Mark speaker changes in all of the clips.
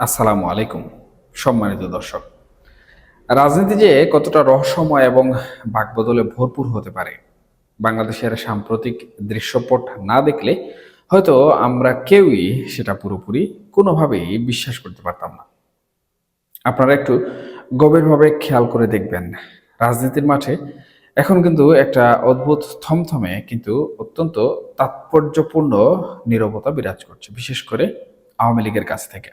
Speaker 1: আসসালামু আলাইকুম। সম্মানিত দর্শক, রাজনীতি যে কতটা রহস্যময় এবং বাকবদলে ভরপুর হতে পারে, বাংলাদেশের সাম্প্রতিক দৃশ্যপট না দেখলে হয়তো আমরা কেউই সেটা পুরোপুরি কোনোভাবেই বিশ্বাস করতে পারতাম না। আপনারা একটু গভীরভাবে খেয়াল করে দেখবেন, রাজনীতির মাঠে এখন কিন্তু একটা অদ্ভুত থমথমে কিন্তু অত্যন্ত তাৎপর্যপূর্ণ নীরবতা বিরাজ করছে, বিশেষ করে আওয়ামী লীগের কাছ থেকে।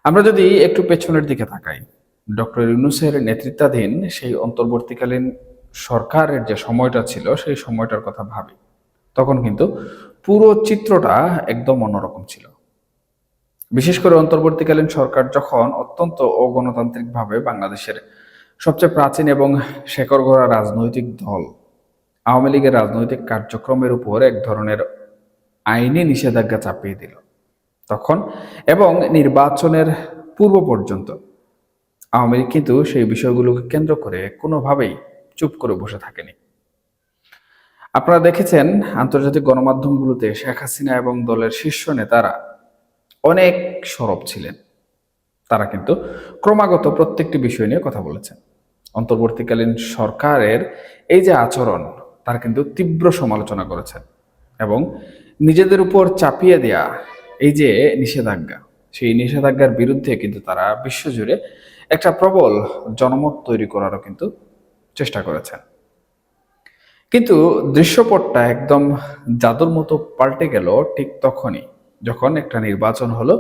Speaker 1: আমরা যদি একটু পেছনের দিকে তাকাই, ডক্টর ইউনূসের নেতৃত্বাধীন সেই অন্তর্বর্তীকালীন সরকারের যে সময়টা ছিল, সেই সময়টার কথা ভাবি, তখন কিন্তু পুরো চিত্রটা একদম অন্যরকম ছিল। বিশেষ করে অন্তর্বর্তীকালীন সরকার যখন অত্যন্ত অগণতান্ত্রিকভাবে বাংলাদেশের সবচেয়ে প্রাচীন এবং শেকড়গড়া রাজনৈতিক দল আওয়ামী লীগের রাজনৈতিক কার্যক্রমের উপর এক ধরনের আইনি নিষেধাজ্ঞা চাপিয়ে দিল তখন, এবং নির্বাচনের পূর্ব পর্যন্ত আওয়ামী লীগ কিন্তু সেই বিষয়গুলোকে কেন্দ্র করে কোনোভাবেই চুপ করে বসে থাকেনি। আপনারা দেখেছেন, আন্তর্জাতিক গণমাধ্যমগুলোতে শেখ হাসিনা এবং দলের শীর্ষ নেতারা অনেক সরব ছিলেন। তারা কিন্তু ক্রমাগত প্রত্যেকটি বিষয় নিয়ে কথা বলেছেন। অন্তর্বর্তীকালীন সরকারের এই যে আচরণ, তার কিন্তু তীব্র সমালোচনা করেছেন এবং নিজেদের উপর চাপিয়ে দেয়া এই যে নিষেধাজ্ঞা, সেই নিষেধাজ্ঞার বিরুদ্ধে কিন্তু তারা বিশ্বজুড়ে একটা প্রবল জনমত তৈরি করারও কিন্তু চেষ্টা করেছেন। কিন্তু দৃশ্যপটটা একদম জাদুর মতো পাল্টে গেল ঠিক তখনই, যখন একটা নির্বাচন হলো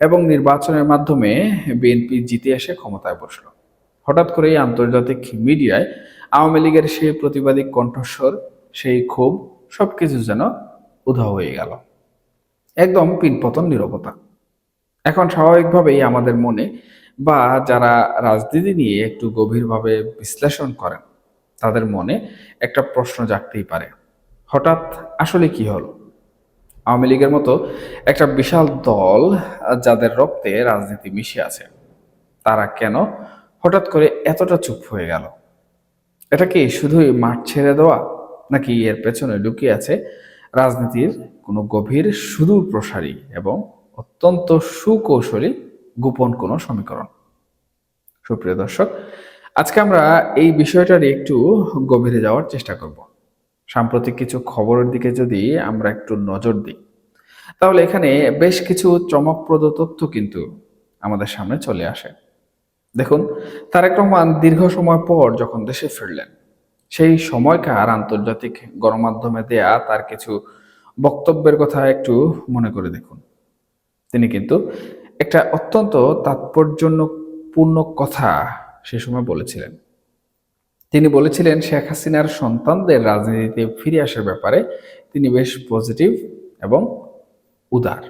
Speaker 1: এবং নির্বাচনের মাধ্যমে বিএনপি জিতে এসে ক্ষমতায় বসলো। হঠাৎ করেই আন্তর্জাতিক মিডিয়ায় আওয়ামী লীগের সেই প্রতিবাদী কণ্ঠস্বর, সেই ক্ষোভ, সবকিছু যেন উধাও হয়ে গেল। একদম পিনপতন নীরবতা। এখন স্বাভাবিকভাবেই আমাদের মনে, বা যারা রাজনীতি নিয়ে একটু গভীরভাবে বিশ্লেষণ করেন, তাদের মনে একটা প্রশ্ন জাগতেই পারে, হঠাৎ আসলে কি হলো? আওয়ামী লীগের মতো একটা বিশাল দল, যাদের রক্তে রাজনীতি মিশে আছে, তারা কেন হঠাৎ করে এতটা চুপ হয়ে গেল? এটা কি শুধুই মাঠ ছেড়ে দেওয়া, নাকি এর পেছনে লুকিয়ে আছে রাজনীতির কোনো গভীর সুদূর প্রসারী এবং অত্যন্ত সুকৌশলী গোপন কোনো সমীকরণ? সুপ্রিয় দর্শক, আজকে আমরা এই বিষয়টার একটু গভীরে যাওয়ার চেষ্টা করব। সাম্প্রতিক কিছু খবরের দিকে যদি আমরা একটু নজর দিই, তাহলে এখানে বেশ কিছু চমকপ্রদ তথ্য কিন্তু আমাদের সামনে চলে আসে। দেখুন, তারেক রহমান দীর্ঘ সময় পর যখন দেশে ফিরলেন, সেই সময়কার আন্তর্জাতিক গণমাধ্যমে দেয়া তার কিছু বক্তব্যের কথা একটু মনে করে দেখুন। তিনি কিন্তু একটা অত্যন্ত তাৎপর্যপূর্ণ কথা সে সময় বলেছিলেন। তিনি বলেছিলেন, শেখ হাসিনার সন্তানদের রাজনীতিতে ফিরে আসার ব্যাপারে তিনি বেশ পজিটিভ এবং উদার।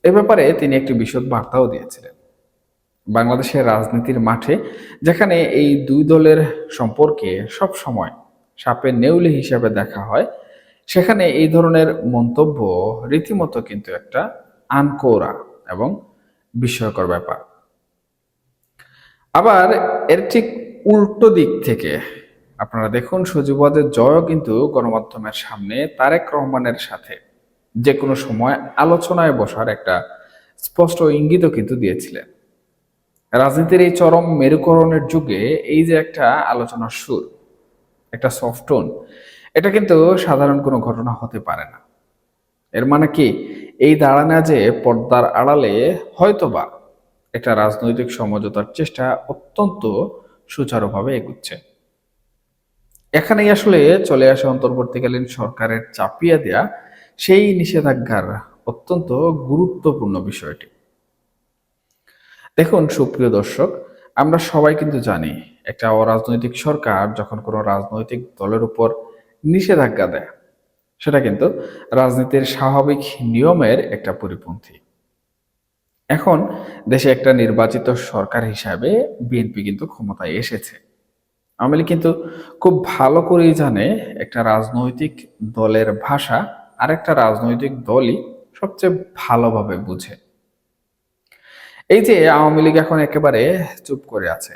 Speaker 1: এ ব্যাপারে তিনি একটি বিশদ বার্তাও দিয়েছিলেন। বাংলাদেশের রাজনীতির মাঠে, যেখানে এই দুই দলের সম্পর্কে সব সময় সাপের নেউলে হিসাবে দেখা হয়, সেখানে এই ধরনের মন্তব্য রীতিমতো কিন্তু একটা আনকোরা এবং বিস্ময়কর ব্যাপার। আবার এর ঠিক উল্টো দিক থেকে আপনারা দেখুন, সজীবদের জয়ও কিন্তু গণমাধ্যমের সামনে তারেক রহমানের সাথে যে কোনো সময় আলোচনায় বসার একটা স্পষ্ট ইঙ্গিতও কিন্তু দিয়েছিলেন। রাজনীতির এই চরম মেরুকরণের যুগে এই যে একটা আলোচনার সুর, একটা সফট টোন, এটা কিন্তু সাধারণ কোনো ঘটনা হতে পারে না। এর মানে কি, এই দাঁড়ানা যে পর্দার আড়ালে হয়তোবা একটা রাজনৈতিক সমঝোতার চেষ্টা অত্যন্ত সুচারুভাবে এগুচ্ছে। এখানেই আসলে চলে আসে অন্তর্বর্তীকালীন সরকারের চাপিয়ে দেয়া সেই নিষেধাজ্ঞার অত্যন্ত গুরুত্বপূর্ণ বিষয়টি। দেখুন সুপ্রিয় দর্শক, আমরা সবাই কিন্তু জানি, একটা অরাজনৈতিক সরকার যখন কোনো রাজনৈতিক দলের উপর নিষেধাজ্ঞা দেয়, সেটা কিন্তু রাজনীতির স্বাভাবিক নিয়মের একটা পরিপন্থী। এখন দেশে একটা নির্বাচিত সরকার হিসাবে বিএনপি কিন্তু ক্ষমতায় এসেছে। আওয়ামী লীগ কিন্তু খুব ভালো করেই জানে, একটা রাজনৈতিক দলের ভাষা আরেকটা রাজনৈতিক দলই সবচেয়ে ভালোভাবে বুঝে। এই যে আওয়ামী লীগ এখন একেবারে চুপ করে আছে,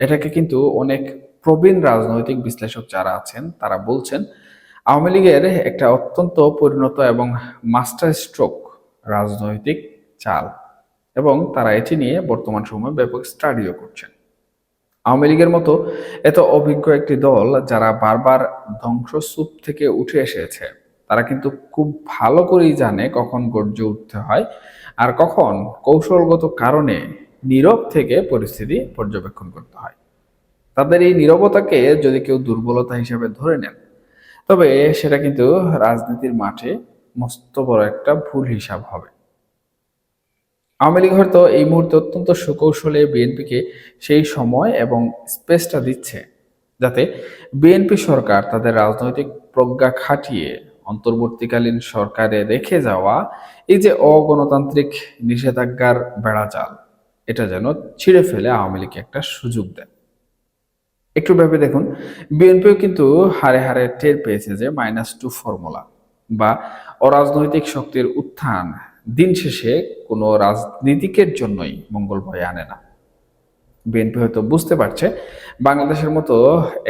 Speaker 1: এটাকে কিন্তু অনেক প্রবীণ রাজনৈতিক বিশ্লেষক যারা আছেন, তারা বলছেন আওয়ামী লীগের একটা অত্যন্ত পরিণত এবং মাস্টার স্ট্রোক রাজনৈতিক চাল। এবং তারা এটি নিয়ে বর্তমান সময়ে ব্যাপক স্টাডিও করছেন। আওয়ামী লীগের মতো এত অভিজ্ঞ একটি দল যারা বারবার ধ্বংসস্তূপ থেকে উঠে এসেছে, তারা কিন্তু খুব ভালো করেই জানে কখন গর্জে উঠতে হয় আর কখন কৌশলগত কারণে নীরব থেকে পরিস্থিতি পর্যবেক্ষণ করতে হয়। তাদের এই নীরবতাকে যদি কেউ দুর্বলতা হিসেবে ধরে নেন, তবে সেটা কিন্তু রাজনীতির মাঠে মস্ত বড় একটা ভুল হিসাব হবে। আওয়ামী লীগ হয়তো এই মুহূর্তে অত্যন্ত সুকৌশলে বিএনপিকে সেই সময় এবং স্পেসটা দিচ্ছে, যাতে বিএনপি সরকার তাদের রাজনৈতিক প্রজ্ঞা খাটিয়ে অন্তর্বর্তীকালীন সরকারে রেখে যাওয়া এই যে অগণতান্ত্রিক নিষেধাজ্ঞার বেড়াজাল, এটা যেন ছিঁড়ে ফেলে আওয়ামী লীগকে একটা সুযোগ দেয়। একটু ভেবে দেখুন, বিএনপিও কিন্তু হারে হারে টের পেয়েছে যে -2 ফর্মুলা বা অরাজনৈতিক শক্তির উত্থান দিন শেষে কোনো রাজনীতিকের জন্যই মঙ্গল বয়ে আনে না। বিএনপি হয়তো বুঝতে পারছে বাংলাদেশের মতো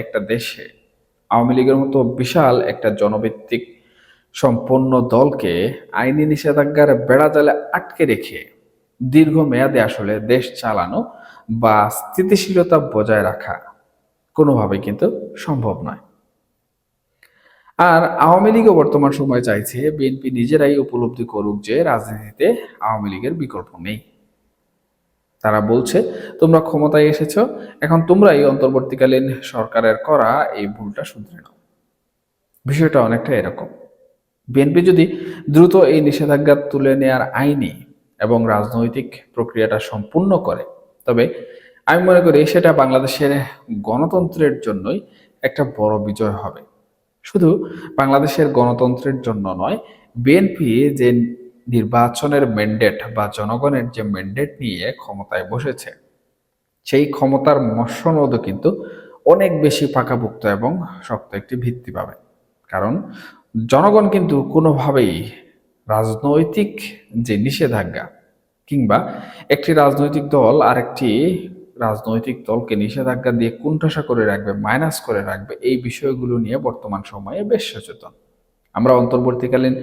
Speaker 1: একটা দেশে আওয়ামী লীগের মতো বিশাল একটা জনভিত্তিক সম্পন্ন দলকে আইনি নিষেধাজ্ঞার বেড়াজালে আটকে রেখে দীর্ঘমেয়াদে আসলে দেশ চালানো বা স্থিতিশীলতা বজায় রাখা কোনোভাবেই কিন্তু সম্ভব নয়। আর আওয়ামী লীগও বর্তমান সময়ে চাইছে বিএনপি নিজেরাই উপলব্ধি করুক যে রাজনীতিতে আওয়ামী লীগের বিকল্প নেই। তারা বলছে, তোমরা ক্ষমতায় এসেছো, এখন তোমরাই অন্তর্বর্তীকালীন সরকারের করা এই ভুলটা শুধরে নাও। বিষয়টা অনেকটা এরকম। বিএনপি যদি দ্রুত এই নিষেধাজ্ঞা তুলে নেয়ার আইনি এবং রাজনৈতিক প্রক্রিয়াটা সম্পূর্ণ করে, তবে আমি মনে করি সেটা বাংলাদেশের গণতন্ত্রের জন্যই একটা বড় বিজয় হবে। শুধু বাংলাদেশের গণতন্ত্রের জন্য নয়, বিএনপি যে নির্বাচনের ম্যান্ডেট বা জনগণের যে ম্যান্ডেট নিয়ে ক্ষমতায় বসেছে, সেই ক্ষমতার মসনদও কিন্তু অনেক বেশি পাকাপোক্ত এবং শক্ত একটি ভিত্তি পাবে। কারণ জনগণ কিন্তু কোনোভাবেই রাজনৈতিক যে নিষেধাজ্ঞা কিংবা একটি রাজনৈতিক দল আরেকটি রাজনৈতিক দলকে নিষেধাজ্ঞা দিয়ে কুণ্ঠাসা করে রাখবে, মাইনাস করে রাখবে, এই বিষয়গুলো নিয়ে বর্তমান সময়ে বেশ সচেতন। আমরা অন্তর্বর্তীকালীন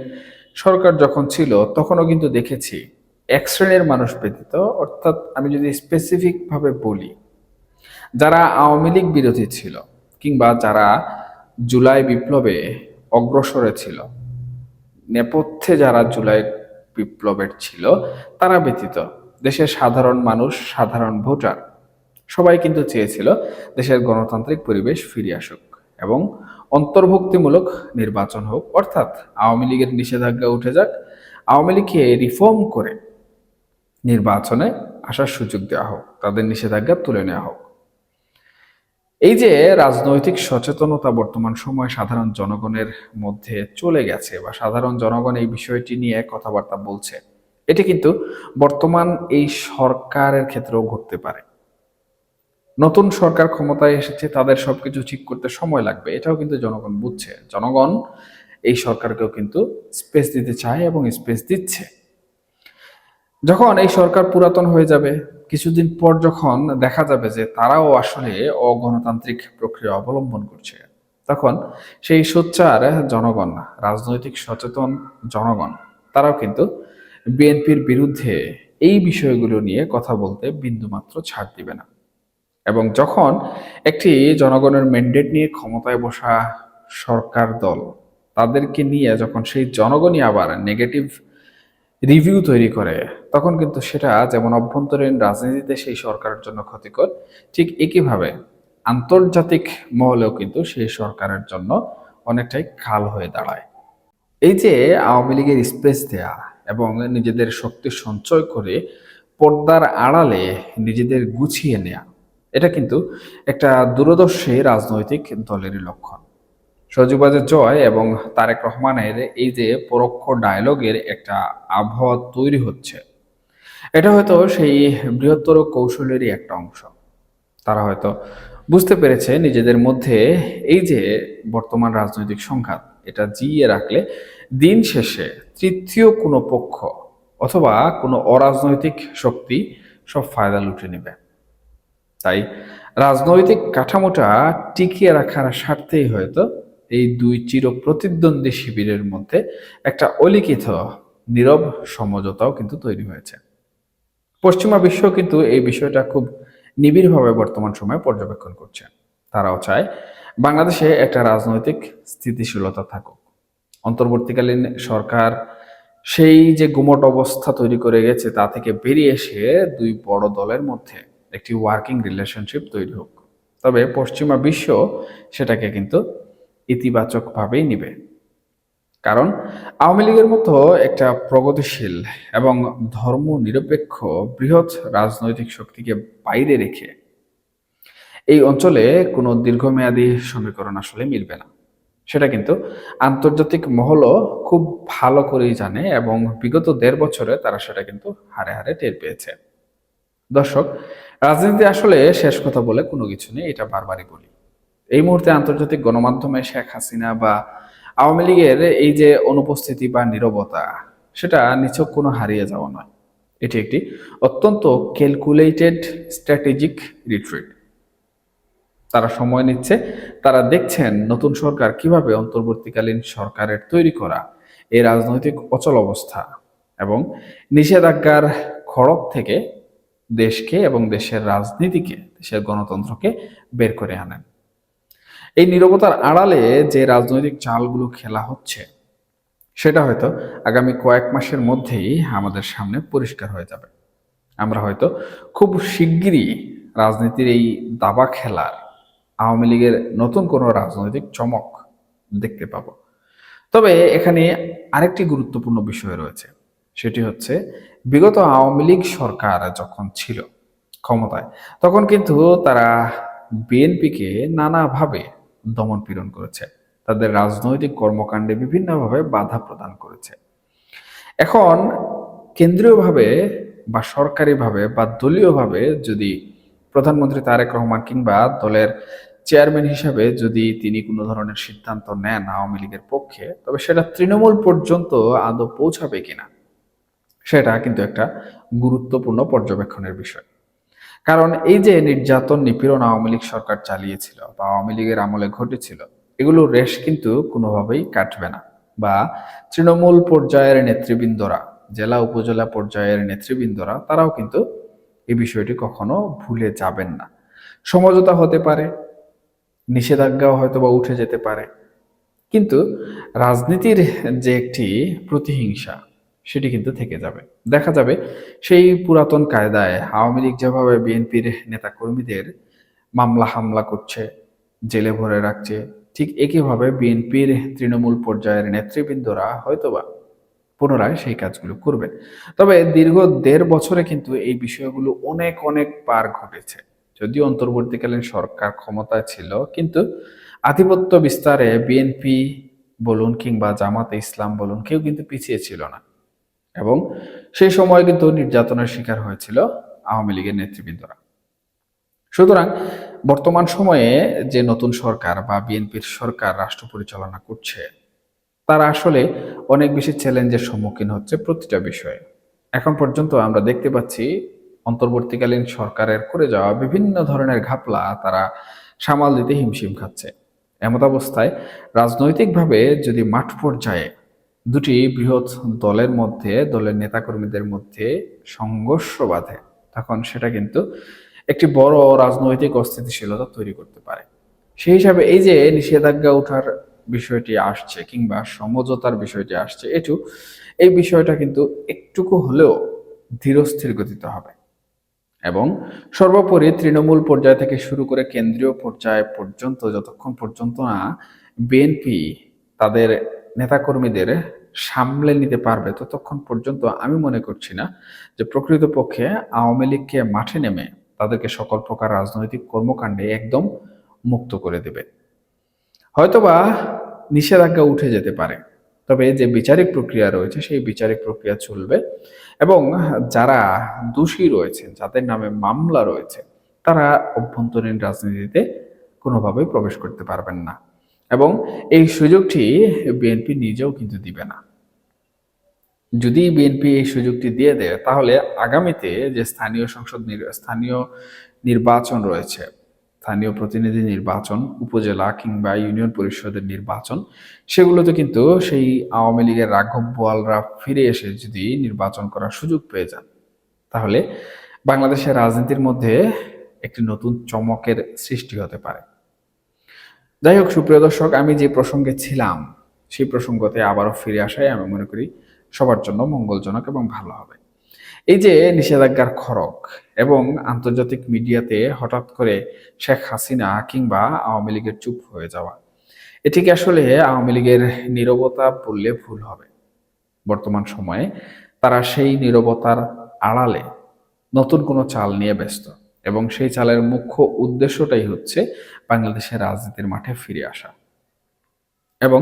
Speaker 1: সরকার যখন ছিল তখনও কিন্তু দেখেছি এক শ্রেণীর মানুষ ব্যতীত, অর্থাৎ আমি যদি স্পেসিফিক ভাবে বলি, যারা আওয়ামী লীগ বিরোধী ছিল কিংবা যারা জুলাই বিপ্লবে অগ্রসরে ছিল, নেপথ্যে যারা জুলাই বিপ্লবের ছিল, তারা ব্যতীত দেশের সাধারণ মানুষ, সাধারণ ভোটার সবাই কিন্তু চেয়েছিল দেশের গণতান্ত্রিক পরিবেশ ফিরে আসুক এবং অন্তর্ভুক্তিমূলক নির্বাচন হোক, অর্থাৎ আওয়ামী লীগের নিষেধাজ্ঞা উঠে যাক, আওয়ামী লীগকে রিফর্ম করে নির্বাচনে আসার সুযোগ দেওয়া হোক, তাদের নিষেধাজ্ঞা তুলে নেওয়া হোক। এই যে রাজনৈতিক সচেতনতা বর্তমান সময়ে সাধারণ জনগণের মধ্যে চলে গেছে বা সাধারণ জনগণ এই বিষয়টি নিয়ে কথাবার্তা বলছে, এটি কিন্তু বর্তমান এই সরকারের ক্ষেত্রেও ঘটতে পারে। নতুন সরকার ক্ষমতায় এসেছে, তাদের সবকিছু ঠিক করতে সময় লাগবে, এটাও কিন্তু জনগণ বুঝছে। জনগণ এই সরকারকেও কিন্তু স্পেস দিতে চায় এবং স্পেস দিচ্ছে। যখন এই সরকার পুরাতন হয়ে যাবে, কিছুদিন পর যখন দেখা যাবে যে তারাও আসলে অগণতান্ত্রিক প্রক্রিয়া অবলম্বন করছে, তখন সেই সোচ্চার জনগণ, রাজনৈতিক সচেতন জনগণ, তারাও কিন্তু বিএনপির বিরুদ্ধে এই বিষয়গুলো নিয়ে কথা বলতে বিন্দুমাত্র ছাড় দিবে না। এবং যখন একটি জনগণের ম্যান্ডেট নিয়ে ক্ষমতায় বসা সরকার দল, তাদেরকে নিয়ে যখন সেই জনগণই আবার নেগেটিভ রিভিউ তৈরি করে, তখন কিন্তু সেটা যেমন অভ্যন্তরীণ রাজনীতিতে সেই সরকারের জন্য ক্ষতিকর, ঠিক একইভাবে আন্তর্জাতিক মহলেও কিন্তু সেই সরকারের জন্য অনেকটাই কাল হয়ে দাঁড়ায়। এই যে আওয়ামী লীগের স্পেস দেয়া এবং নিজেদের শক্তি সঞ্চয় করে পর্দার আড়ালে নিজেদের গুছিয়ে নেয়া, এটা কিন্তু একটা দূরদর্শী রাজনৈতিক দলেরই লক্ষণ। সজীবাজের জয় এবং তারেক রহমানের এই যে পরোক্ষ ডায়লগের একটা আবহাওয়া তৈরি হচ্ছে, এটা হয়তো সেই বৃহত্তর কৌশলেরই একটা অংশ। তারা হয়তো বুঝতে পেরেছে নিজেদের মধ্যে এই যে বর্তমান রাজনৈতিক সংঘাত, এটা জিইয়ে রাখলে দিন শেষে তৃতীয় কোনো পক্ষ অথবা কোনো অরাজনৈতিক শক্তি সব ফায়দা লুটে নেবে। তাই রাজনৈতিক কাঠামোটা টিকিয়ে রাখার স্বার্থেই হয়তো এই দুই চির প্রতিদ্বন্দ্বী শিবিরের মধ্যে একটা অলিখিত নীরব সমঝোতাও কিন্তু তৈরি হয়েছে। পশ্চিমা বিশ্ব কিন্তু এই বিষয়টা খুব নিবিড়ভাবে বর্তমান সময়ে পর্যবেক্ষণ করছে। তারাও চায় বাংলাদেশে একটা রাজনৈতিক স্থিতিশীলতা থাকুক। অন্তর্বর্তীকালীন সরকার সেই যে গুমট অবস্থা তৈরি করে গেছে তা থেকে বেরিয়ে এসে দুই বড় দলের মধ্যে একটি ওয়ার্কিং রিলেশনশিপ তৈরি হোক। তবে পশ্চিমা বিশ্ব সেটাকে কিন্তু ইতিবাচকভাবেই নিবে। কারণ আওয়ামী লীগের মতো একটা প্রগতিশীল এবং ধর্মনিরপেক্ষ বৃহৎ রাজনৈতিক শক্তিকে বাইরে রেখে এই অঞ্চলে কোনো দীর্ঘমেয়াদী সমীকরণ আসলে মিলবে না। সেটা কিন্তু আন্তর্জাতিক মহলও খুব ভালো করেই জানে এবং বিগত ১.৫ বছরে তারা সেটা কিন্তু হাড়ে হাড়ে টের পেয়েছে। দর্শক, রাজনীতি আসলে শেষ কথা বলে কোনো কিছু নেই, এটা বারবারই বলি। এই মুহূর্তে আন্তর্জাতিক গণমাধ্যমে শেখ হাসিনা বা আওয়ামী লীগের এই যে অনুপস্থিতি বা নীরবতা, সেটা নিছক কোনো হারিয়ে যাওয়া নয়। এটি একটি অত্যন্ত ক্যালকুলেটেড স্ট্র্যাটেজিক রিট্রিট। তারা সময় নিচ্ছে, তারা দেখছেন নতুন সরকার কিভাবে অন্তর্বর্তীকালীন সরকারের তৈরি করা এই রাজনৈতিক অচল অবস্থা এবং নিষেধাজ্ঞার খড়গ থেকে দেশকে এবং দেশের রাজনীতিকে, দেশের গণতন্ত্রকে বের করে আনেন। এই নীরবতার আড়ালে যে রাজনৈতিক চালগুলো খেলা হচ্ছে সেটা হয়তো আগামী কয়েক মাসের মধ্যেই আমাদের সামনে পরিষ্কার হয়ে যাবে। আমরা হয়তো খুব শিগগিরই রাজনীতির এই দাবা খেলার আওয়ামী লীগের নতুন কোনো রাজনৈতিক চমক দেখতে পাব। তবে এখানে আরেকটি গুরুত্বপূর্ণ বিষয় রয়েছে, সেটি হচ্ছে বিগত আওয়ামী লীগ সরকার যখন ছিল ক্ষমতায় তখন কিন্তু তারা বিএনপিকে নানাভাবে দমন পীড়ন করেছে, তাদের রাজনৈতিক কর্মকাণ্ডে বিভিন্নভাবে বাধা প্রদান করেছে। এখন কেন্দ্রীয়ভাবে বা সরকারিভাবে বা দলীয়ভাবে যদি প্রধানমন্ত্রী তারেক রহমান কিংবা দলের চেয়ারম্যান হিসাবে যদি তিনি কোনো ধরনের সিদ্ধান্ত নেন আওয়ামী লীগের পক্ষে, তবে সেটা তৃণমূল পর্যন্ত আদৌ পৌঁছাবে কিনা সেটা কিন্তু একটা গুরুত্বপূর্ণ পর্যবেক্ষণের বিষয়। কারণ এই যে নির্যাতন নিপীড়ন আওয়ামী লীগ সরকার চালিয়েছিল বা আওয়ামী লীগের আমলে ঘটেছিল, এগুলো রেশ কিন্তু কোনোভাবেই কাটবে না। বা তৃণমূল পর্যায়ের নেতৃবৃন্দরা, জেলা উপজেলা পর্যায়ের নেতৃবৃন্দরা, তারাও কিন্তু এই বিষয়টি কখনো ভুলে যাবেন না। সমঝোতা হতে পারে, নিষেধাজ্ঞাও হয়তো বা উঠে যেতে পারে, কিন্তু রাজনীতির যে একটি প্রতিহিংসা সেটি কিন্তু থেকে যাবে। দেখা যাবে সেই পুরাতন কায়দায় আওয়ামী লীগ যেভাবে বিএনপির নেতা কর্মীদের মামলা হামলা করছে, জেলে ভরে রাখছে, ঠিক একইভাবে বিএনপির তৃণমূল পর্যায়ের নেতৃবৃন্দরা হয়তোবা পুনরায় সেই কাজগুলো করবে। তবে দীর্ঘ ১.৫ বছরে কিন্তু এই বিষয়গুলো অনেক অনেক বার ঘটেছে। যদিও অন্তর্বর্তীকালীন সরকার ক্ষমতায় ছিল, কিন্তু আধিপত্য বিস্তারে বিএনপি বলুন কিংবা জামাতে ইসলাম বলুন, কেউ কিন্তু পিছিয়ে ছিল না। এবং সেই সময় কিন্তু নির্যাতনের শিকার হয়েছিল আওয়ামী লীগের নেতৃবৃন্দরা। সুতরাং বর্তমান সময়ে যে নতুন সরকার বা বিএনপির সরকার রাষ্ট্র পরিচালনা করছে, তারা আসলে অনেক বেশি চ্যালেঞ্জের সম্মুখীন হচ্ছে প্রতিটা বিষয়ে। এখন পর্যন্ত আমরা দেখতে পাচ্ছি অন্তর্বর্তীকালীন সরকারের করে যাওয়া বিভিন্ন ধরনের ঘাপলা তারা সামাল দিতে হিমশিম খাচ্ছে। এমত অবস্থায় রাজনৈতিকভাবে যদি মাঠ পর্যায়ে দুটি বৃহৎ দলের মধ্যে, দলের নেতাকর্মীদের মধ্যে সংঘর্ষ বাধে, তখন সেটা কিন্তু একটি বড় রাজনৈতিক অস্থিতিশীলতা তৈরি করতে পারে। সেই হিসাবে এই যে নিষেধাজ্ঞা ওঠার বিষয়টি আসছে কিংবা সমঝোতার বিষয়টি আসছে, এই বিষয়টা কিন্তু একটুকু হলেও ধীরস্থির গতিতে হবে। এবং সর্বোপরি তৃণমূল পর্যায় থেকে শুরু করে কেন্দ্রীয় পর্যায় পর্যন্ত যতক্ষণ পর্যন্ত না বিএনপি তাদের নেতাকর্মীদের সামলে নিতে পারবে, ততক্ষণ পর্যন্ত আমি মনে করছি না যে প্রকৃতপক্ষে আওয়ামী লীগকে মাঠে নেমে তাদেরকে সকল প্রকার রাজনৈতিক কর্মকাণ্ডে একদম মুক্ত করে দেবে। হয়তোবা নিষেধাজ্ঞা উঠে যেতে পারে, তবে যে বিচারিক প্রক্রিয়া রয়েছে সেই বিচারিক প্রক্রিয়া চলবে এবং যারা দোষী রয়েছেন, যাদের নামে মামলা রয়েছে, তারা অভ্যন্তরীণ রাজনীতিতে কোনোভাবেই প্রবেশ করতে পারবেন না। এবং এই সুযোগটি বিএনপি নিজেও কিন্তু দিবে না। যদি বিএনপি এই সুযোগটি দিয়ে দেয়, তাহলে আগামীতে যে স্থানীয় নির্বাচন রয়েছে, স্থানীয় প্রতিনিধি নির্বাচন, উপজেলা কিংবা ইউনিয়ন পরিষদের নির্বাচন, সেগুলোতে কিন্তু সেই আওয়ামী লীগের রাঘব বোয়ালরা ফিরে এসে যদি নির্বাচন করার সুযোগ পেয়ে যান, তাহলে বাংলাদেশের রাজনীতির মধ্যে একটি নতুন চমকের সৃষ্টি হতে পারে। যাই হোক সুপ্রিয় দর্শক, আমি যে প্রসঙ্গে ছিলাম সেই প্রসঙ্গতে আবারও ফিরে আসাই আমি মনে করি সবার জন্য মঙ্গলজনক এবং ভালো হবে। এই যে নিষেধাজ্ঞার খড়গ এবং আন্তর্জাতিক মিডিয়াতে হঠাৎ করে শেখ হাসিনা কিংবা আওয়ামী লীগের চুপ হয়ে যাওয়া, এটিকে আসলে আওয়ামী লীগের নীরবতা বললে ভুল হবে। বর্তমান সময়ে তারা সেই নীরবতার আড়ালে নতুন কোনো চাল নিয়ে ব্যস্ত, এবং সেই চালের মুখ্য উদ্দেশ্যটাই হচ্ছে বাংলাদেশের রাজনীতির মাঠে ফিরে আসা। এবং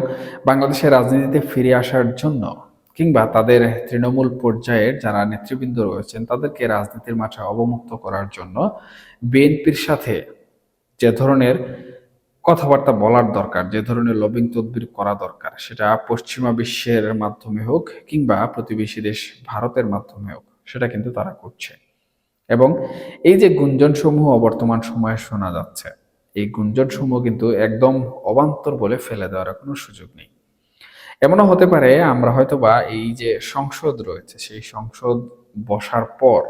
Speaker 1: বাংলাদেশের রাজনীতিতে ফিরে আসার জন্য কিংবা তাদের তৃণমূল পর্যায়ের যারা নেতৃবৃন্দ রয়েছেন তাদেরকে রাজনীতির মাঠে অবমুক্ত করার জন্য বিএনপির সাথে যে ধরনের কথাবার্তা বলার দরকার, যে ধরনের লবিং তদবির করা দরকার, সেটা পশ্চিমা বিশ্বের মাধ্যমে হোক কিংবা প্রতিবেশী দেশ ভারতের মাধ্যমে হোক, সেটা কিন্তু তারা করছে। এবং এই যে গুঞ্জনসমূহ বর্তমান সময়ে শোনা যাচ্ছে, এই গুঞ্জনসমূহ কিন্তু একদম অবান্তর বলে ফেলে দেওয়ার কোনো সুযোগ নেই। এমনও হতে পারে আমরা হয়তোবা এই যে সংসদ রয়েছে সেই সংসদ বসার পর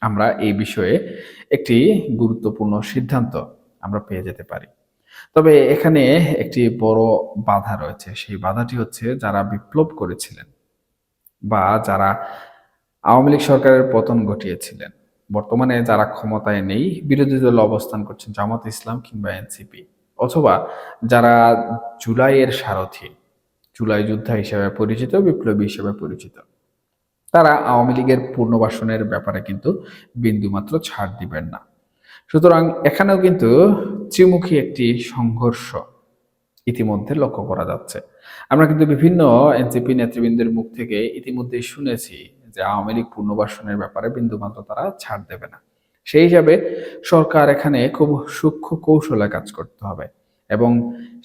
Speaker 1: আমরা এই বিষয়ে একটি গুরুত্বপূর্ণ সিদ্ধান্ত আমরা পেয়ে যেতে পারি। তবে এখানে একটি বড় বাধা রয়েছে, সেই বাধাটি হচ্ছে যারা বিপ্লব করেছিলেন বা যারা আওয়ামী লীগ সরকারের পতন ঘটিয়েছিলেন, বর্তমানে যারা ক্ষমতায় নেই, বিরোধী দলে অবস্থান করছেন, জামাত ইসলাম কিংবা এনসিপি, অথবা যারা জুলাইয়ের সারথি, জুলাই যোদ্ধা হিসেবে পরিচিত, বিপ্লবী হিসেবে পরিচিত, তারা আওয়ামী লীগের পুনর্বাসনের ব্যাপারে কিন্তু বিন্দুমাত্র ছাড় দিবেন না। সুতরাং এখানেও কিন্তু ত্রিমুখী একটি সংঘর্ষ ইতিমধ্যে লক্ষ্য করা যাচ্ছে। আমরা কিন্তু বিভিন্ন এনসিপি নেতৃবৃন্দের মুখ থেকে ইতিমধ্যেই শুনেছি যে আওয়ামী লীগ পুনর্বাসনের ব্যাপারে বিন্দুমাত্র তারা ছাড় দেবে না। সেই হিসাবে সরকার এখানে খুব সূক্ষ্ম কৌশলে কাজ করতে হবে, এবং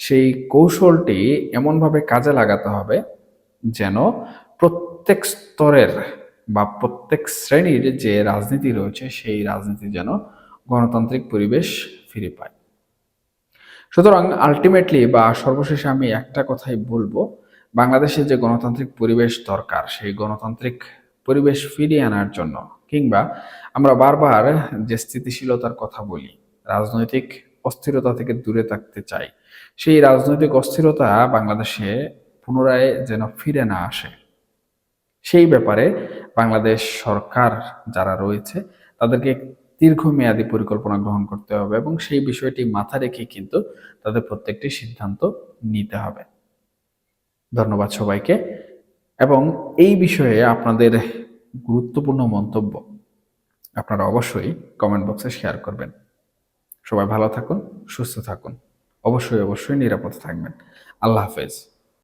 Speaker 1: সেই কৌশলটি এমনভাবে কাজে লাগাতে হবে যেন প্রত্যেক স্তরের বা প্রত্যেক শ্রেণীর যে রাজনীতি রয়েছে সেই রাজনীতি যেন গণতান্ত্রিক পরিবেশ ফিরে পায়। সুতরাং আলটিমেটলি বা সর্বশেষে আমি একটা কথাই বলবো, বাংলাদেশে যে গণতান্ত্রিক পরিবেশ দরকার সেই গণতান্ত্রিক পরিবেশ ফিরিয়ে আনার জন্য, কিংবা আমরা বারবার যে স্থিতিশীলতার কথা বলি, রাজনৈতিক অস্থিরতা থেকে দূরে থাকতে চাই, সেই রাজনৈতিক অস্থিরতা বাংলাদেশে পুনরায় যেন ফিরে না আসে, সেই ব্যাপারে বাংলাদেশ সরকার যারা রয়েছে তাদেরকে দীর্ঘমেয়াদী পরিকল্পনা গ্রহণ করতে হবে, এবং সেই বিষয়টি মাথা রেখে কিন্তু তাদের প্রত্যেকটি সিদ্ধান্ত নিতে হবে। ধন্যবাদ সবাইকে, এবং এই বিষয়ে আপনাদের গুরুত্বপূর্ণ মন্তব্য আপনারা অবশ্যই কমেন্ট বক্সে শেয়ার করবেন। সবাই ভালো থাকুন, সুস্থ থাকুন, অবশ্যই অবশ্যই নিরাপদে থাকবেন। আল্লাহ হাফেজ।